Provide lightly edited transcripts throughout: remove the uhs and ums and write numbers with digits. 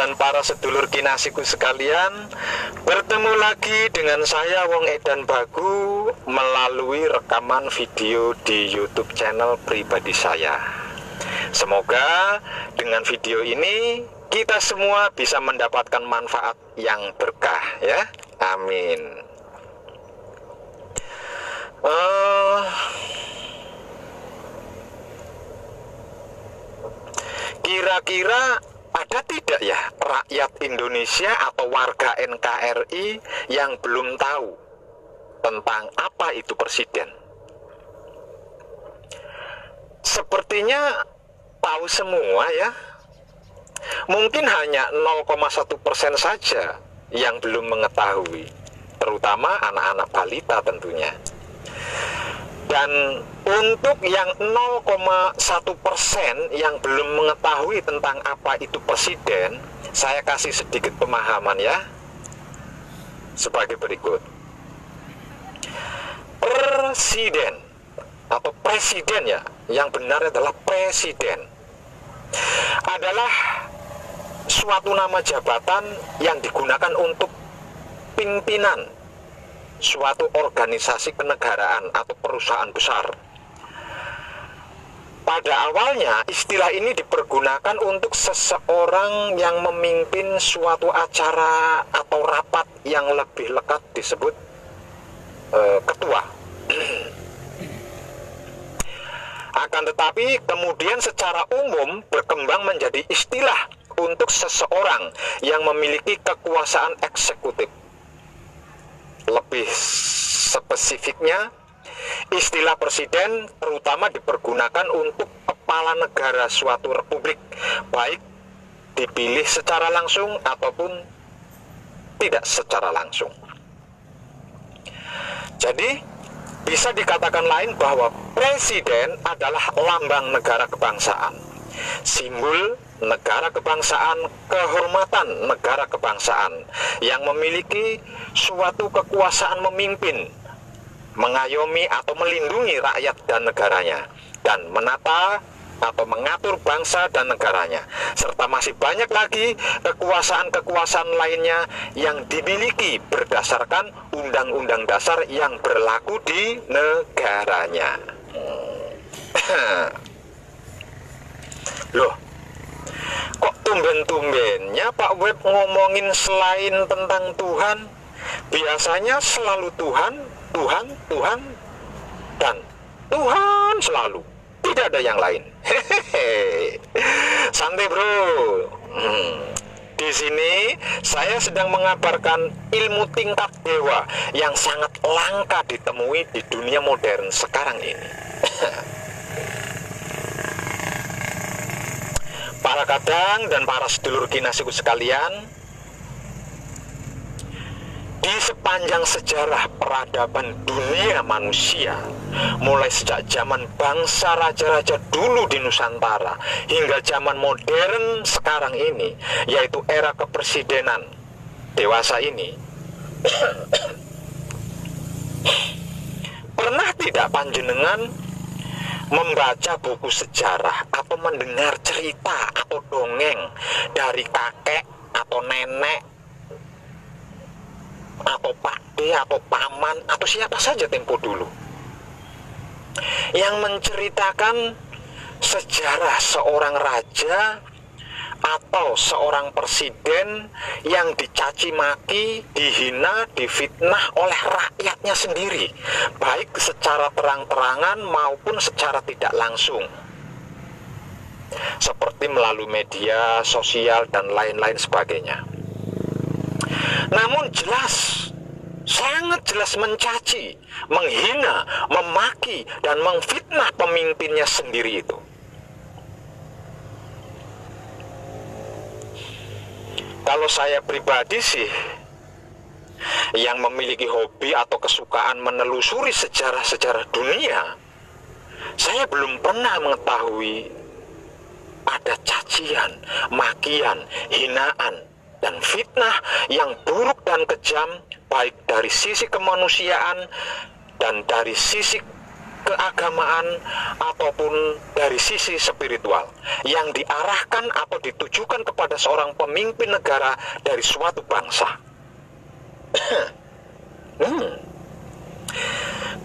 dan para sedulur kinasiku sekalian, bertemu lagi dengan saya Wong Edan Bagu melalui rekaman video di YouTube channel pribadi saya. Semoga dengan video ini kita semua bisa mendapatkan manfaat yang berkah ya. Amin. Kira-kira ada tidak ya rakyat Indonesia atau warga NKRI yang belum tahu tentang apa itu presiden? Sepertinya tahu semua ya. Mungkin hanya 0,1% saja yang belum mengetahui, terutama anak-anak balita tentunya. Dan untuk yang 0,1% yang belum mengetahui tentang apa itu presiden, saya kasih sedikit pemahaman ya, sebagai berikut. Presiden atau presiden ya, yang benar adalah presiden, adalah suatu nama jabatan yang digunakan untuk pimpinan suatu organisasi kenegaraan atau perusahaan besar. Pada awalnya istilah ini dipergunakan untuk seseorang yang memimpin suatu acara atau rapat yang lebih lekat disebut ketua. Akan tetapi kemudian secara umum berkembang menjadi istilah untuk seseorang yang memiliki kekuasaan eksekutif. Lebih spesifiknya, istilah presiden terutama dipergunakan untuk kepala negara suatu republik, baik dipilih secara langsung ataupun tidak secara langsung. Jadi, bisa dikatakan lain bahwa presiden adalah lambang negara kebangsaan, simbol negara kebangsaan, kehormatan negara kebangsaan yang memiliki suatu kekuasaan memimpin, mengayomi atau melindungi rakyat dan negaranya, dan menata atau mengatur bangsa dan negaranya, serta masih banyak lagi kekuasaan-kekuasaan lainnya yang dimiliki berdasarkan undang-undang dasar yang berlaku di negaranya. Loh, kok tumben-tumbennya Pak Web ngomongin selain tentang Tuhan? Biasanya selalu Tuhan, Tuhan, Tuhan, dan Tuhan selalu. Tidak ada yang lain. Hehehe. Santai bro. Di sini saya sedang mengabarkan ilmu tingkat dewa yang sangat langka ditemui di dunia modern sekarang ini. Para kadang dan para sedulur kinasiku sekalian, di sepanjang sejarah peradaban dunia manusia, mulai sejak zaman bangsa raja-raja dulu di Nusantara hingga zaman modern sekarang ini, yaitu era kepresidenan dewasa ini, pernah tidak panjenengan membaca buku sejarah atau mendengar cerita atau dongeng dari kakek atau nenek atau pakde atau paman atau siapa saja tempo dulu yang menceritakan sejarah seorang raja atau seorang presiden yang dicaci maki, dihina, difitnah oleh rakyatnya sendiri, baik secara terang-terangan maupun secara tidak langsung, seperti melalui media sosial dan lain-lain sebagainya. Namun jelas, sangat jelas mencaci, menghina, memaki, dan memfitnah pemimpinnya sendiri itu. Kalau saya pribadi sih, yang memiliki hobi atau kesukaan menelusuri sejarah-sejarah dunia, saya belum pernah mengetahui ada cacian, makian, hinaan, dan fitnah yang buruk dan kejam, baik dari sisi kemanusiaan dan dari sisi keagamaan ataupun dari sisi spiritual yang diarahkan atau ditujukan kepada seorang pemimpin negara dari suatu bangsa.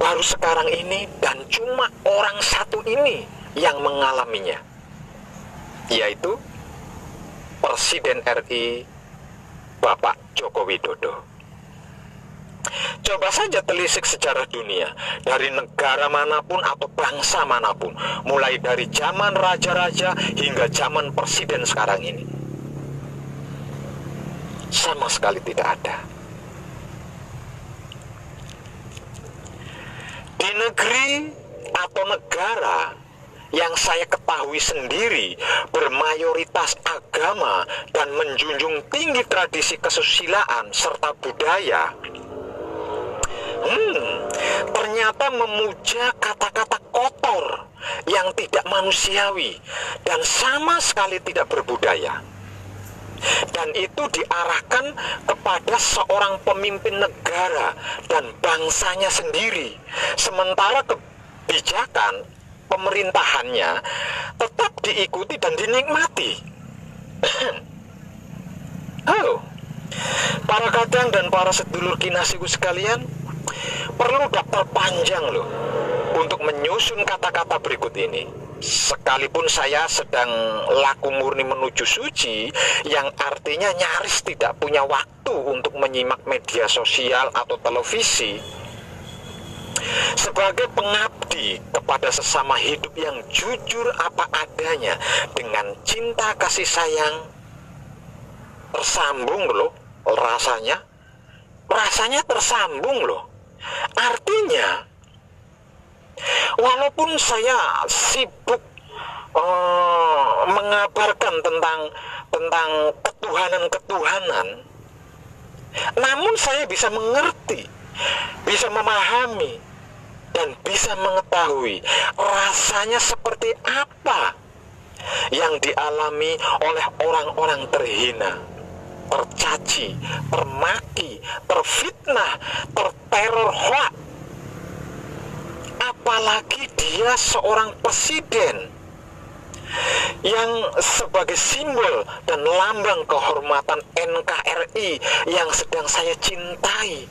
Baru sekarang ini dan cuma orang satu ini yang mengalaminya, yaitu Presiden RI Bapak Joko Widodo. Coba saja telisik sejarah dunia, dari negara manapun atau bangsa manapun, mulai dari zaman raja-raja hingga zaman presiden sekarang ini, sama sekali tidak ada. Di negeri atau negara yang saya ketahui sendiri bermayoritas agama dan menjunjung tinggi tradisi kesusilaan serta budaya, ternyata memuja kata-kata kotor yang tidak manusiawi dan sama sekali tidak berbudaya. Dan itu diarahkan kepada seorang pemimpin negara dan bangsanya sendiri, sementara kebijakan pemerintahannya tetap diikuti dan dinikmati. Halo, para kadang dan para sedulur kinasiku sekalian, perlu daftar panjang loh untuk menyusun kata-kata berikut ini. Sekalipun saya sedang laku murni menuju suci, yang artinya nyaris tidak punya waktu untuk menyimak media sosial atau televisi, sebagai pengabdi kepada sesama hidup yang jujur apa adanya dengan cinta kasih sayang, tersambung loh rasanya tersambung loh. Artinya walaupun saya sibuk mengabarkan tentang ketuhanan, namun saya bisa mengerti, bisa memahami, dan bisa mengetahui rasanya seperti apa yang dialami oleh orang-orang terhina, tercaci, termaki, terfitnah, terteror hoak. Apalagi dia seorang presiden yang sebagai simbol dan lambang kehormatan NKRI yang sedang saya cintai,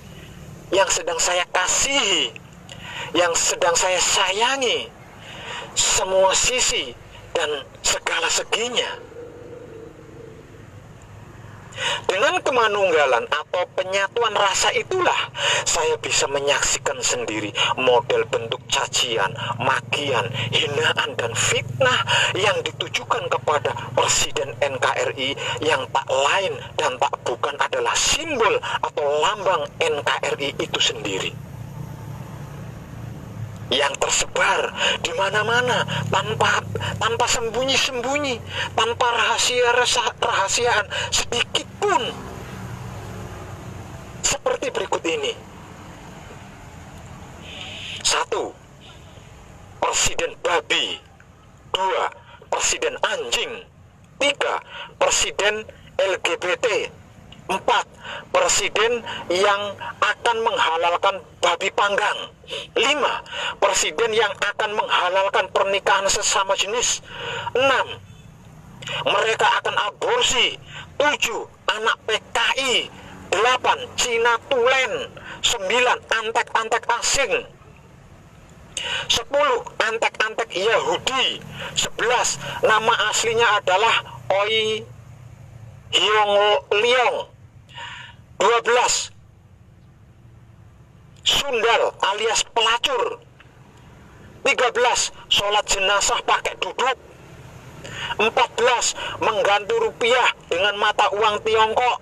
yang sedang saya kasihi, yang sedang saya sayangi semua sisi dan segala seginya. Dengan kemanunggalan atau penyatuan rasa itulah saya bisa menyaksikan sendiri model bentuk cacian, makian, hinaan, dan fitnah yang ditujukan kepada Presiden NKRI yang tak lain dan tak bukan adalah simbol atau lambang NKRI itu sendiri, yang tersebar di mana-mana tanpa sembunyi-sembunyi, tanpa rahasiaan sedikit pun. Seperti berikut ini. 1. Presiden babi. 2. Presiden anjing. 3. Presiden LGBT. 4. Presiden yang akan menghalalkan babi panggang. 5. Presiden yang akan menghalalkan pernikahan sesama jenis. 6. Mereka akan aborsi. 7. Anak PKI. 8. Cina tulen. 9. Antek-antek asing. 10. Antek-antek Yahudi. 11. Nama aslinya adalah Oi Hyong Leong. 12. Sundal alias pelacur. 13. Sholat jenazah pakai duduk. 14. Mengganti rupiah dengan mata uang Tiongkok.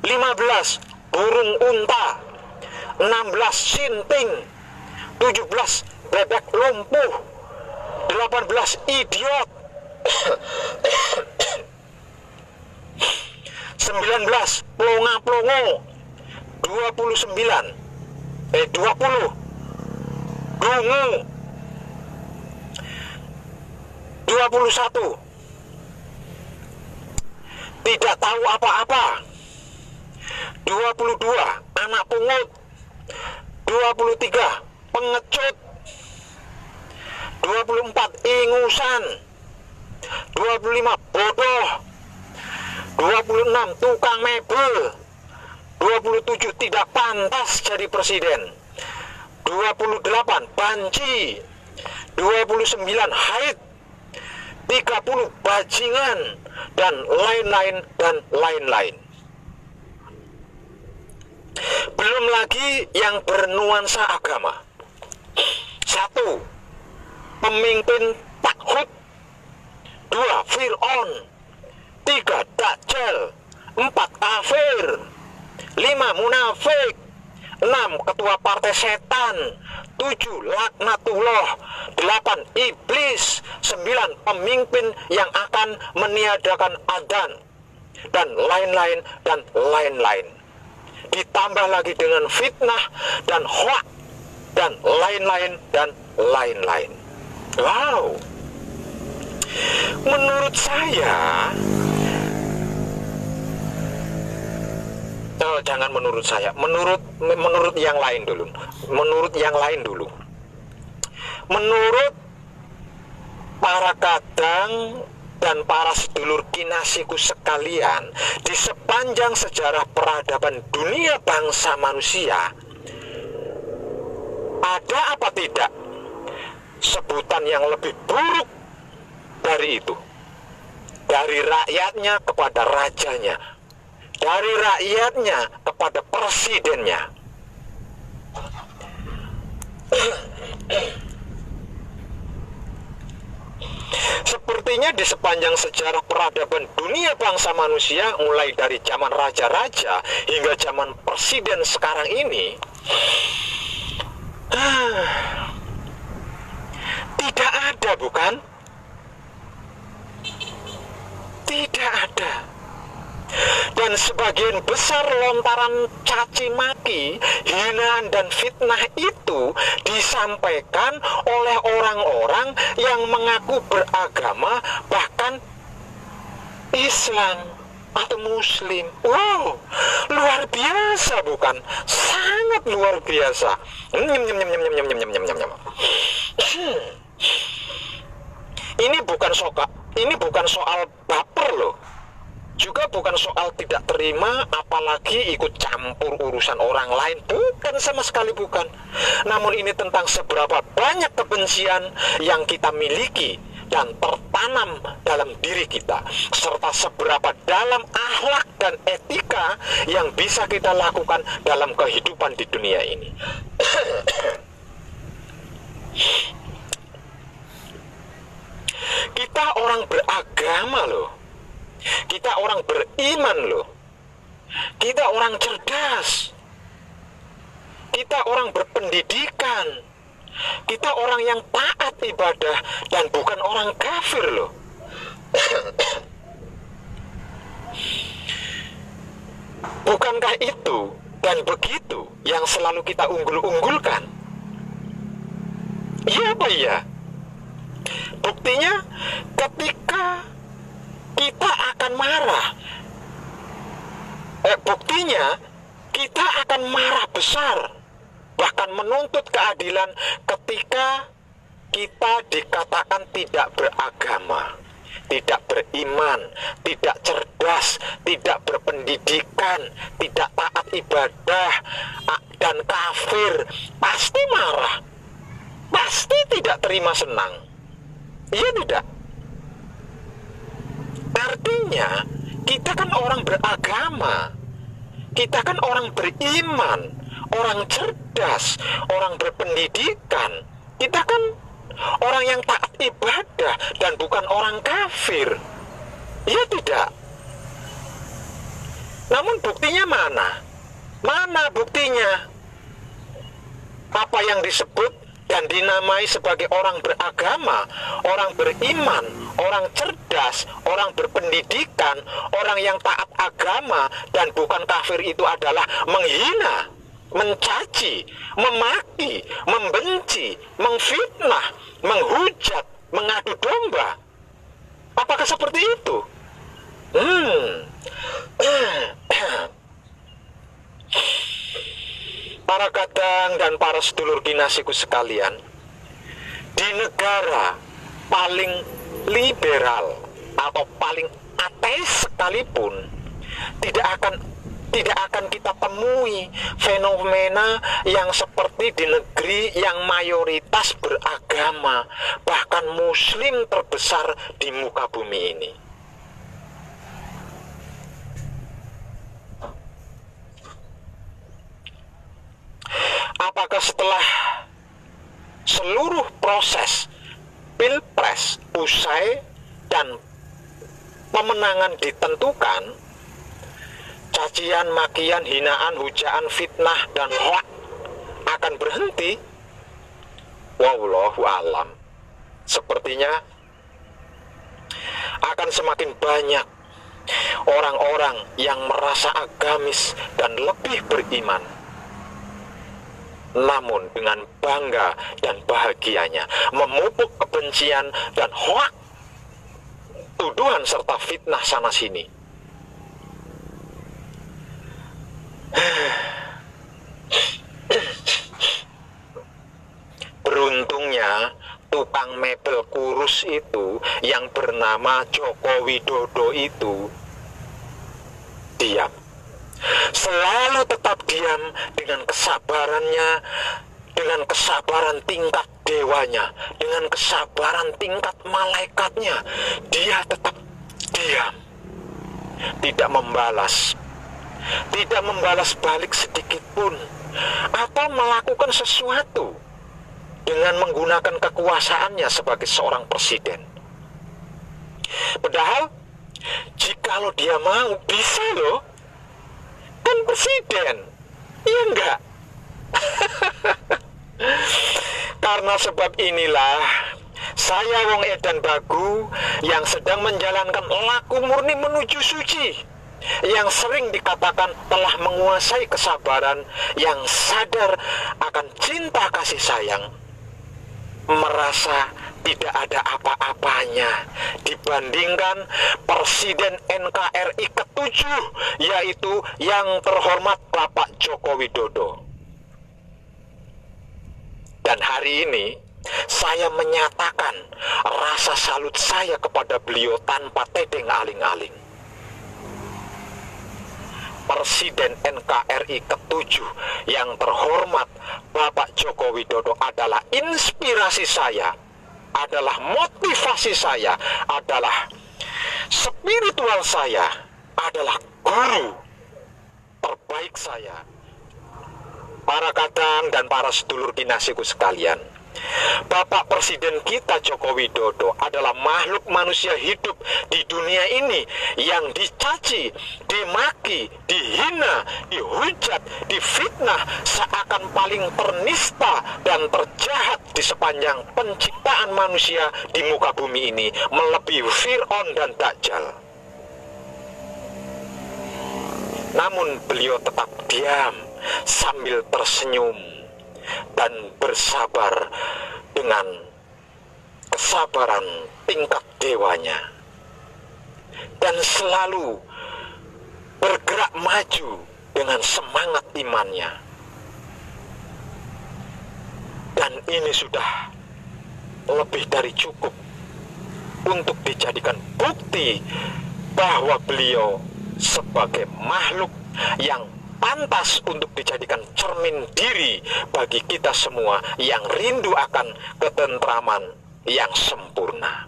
15. Burung unta. 16. Sinting. 17. Bebek lumpuh. 18. Idiot. 19. Plonga-plongo. 20. Dungu. 21. Tidak tahu apa-apa. 22. Anak pungut. 23 pengecut, 24 ingusan, 25 bodoh, 26 tukang mebel, 27 tidak pantas jadi presiden, 28 banci, 29 haid, 30 bajingan, dan lain-lain dan lain-lain. Belum lagi yang bernuansa agama. 1. Pemimpin takhut. 2. Fir'aun. 3. Dajjal. 4. Kafir. 5. Munafik. 6. Ketua partai setan. 7. Laknatullah. 8. Iblis. 9. Pemimpin yang akan meniadakan adzan, dan lain-lain dan lain-lain. Ditambah lagi dengan fitnah dan hoak dan lain-lain dan lain-lain. Wow. Menurut saya, jangan menurut saya, menurut yang lain dulu. Menurut para kadang dan para sedulur kinasiku sekalian, di sepanjang sejarah peradaban dunia bangsa manusia, ada apa tidak sebutan yang lebih buruk dari itu? Dari rakyatnya kepada rajanya, dari rakyatnya kepada presidennya. Sepertinya di sepanjang sejarah peradaban dunia bangsa manusia, mulai dari zaman raja-raja hingga zaman presiden sekarang ini, tidak ada, bukan? Tidak ada. Dan sebagian besar lontaran caci maki, hinaan dan fitnah itu disampaikan oleh orang-orang yang mengaku beragama, bahkan Islam atau Muslim. Wow, luar biasa, bukan? Sangat luar biasa. Ini bukan soal baper loh. Juga bukan soal tidak terima, apalagi ikut campur urusan orang lain. Bukan, sama sekali bukan. Namun ini tentang seberapa banyak kebencian yang kita miliki dan tertanam dalam diri kita, serta seberapa dalam akhlak dan etika yang bisa kita lakukan dalam kehidupan di dunia ini. Kita orang beragama loh. Kita orang beriman loh. Kita orang cerdas. Kita orang berpendidikan. Kita orang yang taat ibadah dan bukan orang kafir loh. Bukankah itu dan begitu yang selalu kita unggul-unggulkan? Iya apa iya? Buktinya ketika kita akan marah, buktinya kita akan marah besar, bahkan menuntut keadilan ketika kita dikatakan tidak beragama, tidak beriman, tidak cerdas, tidak berpendidikan, tidak taat ibadah, dan kafir. Pasti marah, pasti tidak terima senang. Iya tidak? Artinya kita kan orang beragama, kita kan orang beriman, orang cerdas, orang berpendidikan. Kita kan orang yang taat ibadah dan bukan orang kafir. Iya tidak? Namun buktinya mana? Mana buktinya? Apa yang disebut dan dinamai sebagai orang beragama, orang beriman, orang cerdas, orang berpendidikan, orang yang taat agama dan bukan kafir itu adalah menghina, mencaci, memaki, membenci, memfitnah, menghujat, mengadu domba. Apakah seperti itu? Para kadang dan para sedulur kinasihku sekalian, di negara paling liberal atau paling ateis sekalipun tidak akan kita temui fenomena yang seperti di negeri yang mayoritas beragama, bahkan muslim terbesar di muka bumi ini. Apakah setelah seluruh proses pilpres usai dan pemenangan ditentukan, cacian, makian, hinaan, hujaan, fitnah, dan hoak akan berhenti? Wallahu alam. Sepertinya akan semakin banyak orang-orang yang merasa agamis dan lebih beriman, namun dengan bangga dan bahagianya memupuk kebencian dan hoak, tuduhan serta fitnah sana sini. Beruntungnya tukang mebel kurus itu yang bernama Joko Widodo itu diam, selalu tetap diam dengan kesabarannya, dengan kesabaran tingkat dewanya, dengan kesabaran tingkat malaikatnya. Dia tetap diam, tidak membalas balik sedikit pun, atau melakukan sesuatu dengan menggunakan kekuasaannya sebagai seorang presiden. Padahal jikalau dia mau, bisa loh, kan presiden, iya enggak? Karena sebab inilah saya Wong Edan Bagu yang sedang menjalankan laku murni menuju suci, yang sering dikatakan telah menguasai kesabaran, yang sadar akan cinta kasih sayang, merasa tidak ada apa-apanya dibandingkan Presiden NKRI ke-7, yaitu yang terhormat Bapak Joko Widodo. Dan hari ini saya menyatakan rasa salut saya kepada beliau tanpa tedeng aling-aling. Presiden NKRI ke-7 yang terhormat Bapak Joko Widodo adalah inspirasi saya, adalah motivasi saya, adalah spiritual saya, adalah guru terbaik saya. Para kadang dan para sedulur kinasihku sekalian, Bapak Presiden kita Joko Widodo adalah makhluk manusia hidup di dunia ini yang dicaci, dimaki, dihina, dihujat, difitnah, seakan paling ternista dan terjahat di sepanjang penciptaan manusia di muka bumi ini, melebihi Fir'aun dan Dajjal. Namun beliau tetap diam sambil tersenyum dan bersabar dengan kesabaran tingkat dewanya, dan selalu bergerak maju dengan semangat imannya. Dan ini sudah lebih dari cukup untuk dijadikan bukti bahwa beliau sebagai makhluk yang pantas untuk dijadikan cermin diri bagi kita semua yang rindu akan ketentraman yang sempurna.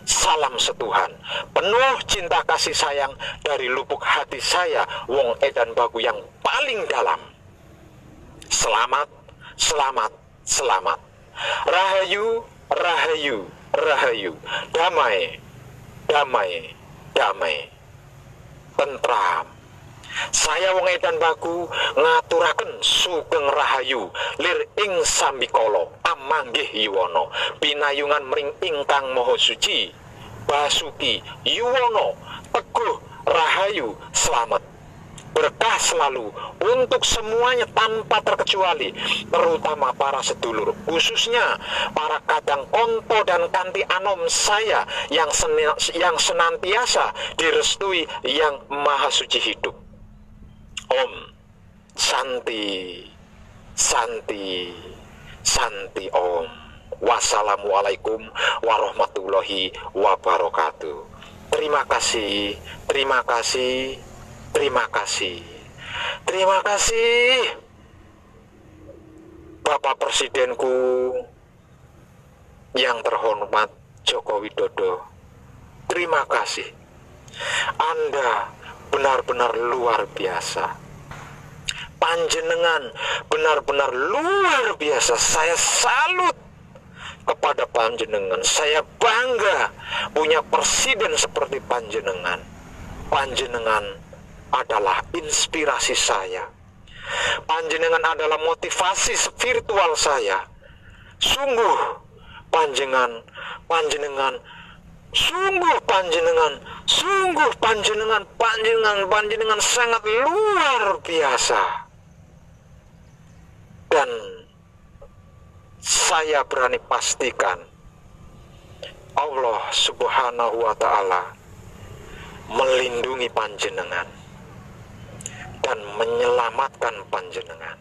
Salam setuhan, penuh cinta kasih sayang dari lubuk hati saya, Wong Edan Bagu yang paling dalam. Selamat, selamat, selamat. Rahayu, rahayu, rahayu. Damai, damai, damai. Tentram. Saya Wong Edan Bagu ngaturaken sugeng rahayu lir ing sambikala amanggih yuwana pinayungan mring ingkang maha suci Basuki Yuwono teguh rahayu selamat berkah selalu untuk semuanya tanpa terkecuali, terutama para sedulur, khususnya para kadang konto dan kanti anom saya yang senantiasa direstui yang maha suci hidup. Om Santi, Santi, Santi Om. Wassalamualaikum warahmatullahi wabarakatuh. Terima kasih, terima kasih, terima kasih, terima kasih Bapak Presidenku yang terhormat Joko Widodo. Terima kasih. Anda benar-benar luar biasa. Panjenengan benar-benar luar biasa. Saya salut kepada panjenengan. Saya bangga punya presiden seperti panjenengan. Panjenengan adalah inspirasi saya. Panjenengan adalah motivasi spiritual saya. Sungguh panjenengan sangat luar biasa. Dan saya berani pastikan Allah Subhanahu wa Ta'ala melindungi panjenengan dan menyelamatkan panjenengan.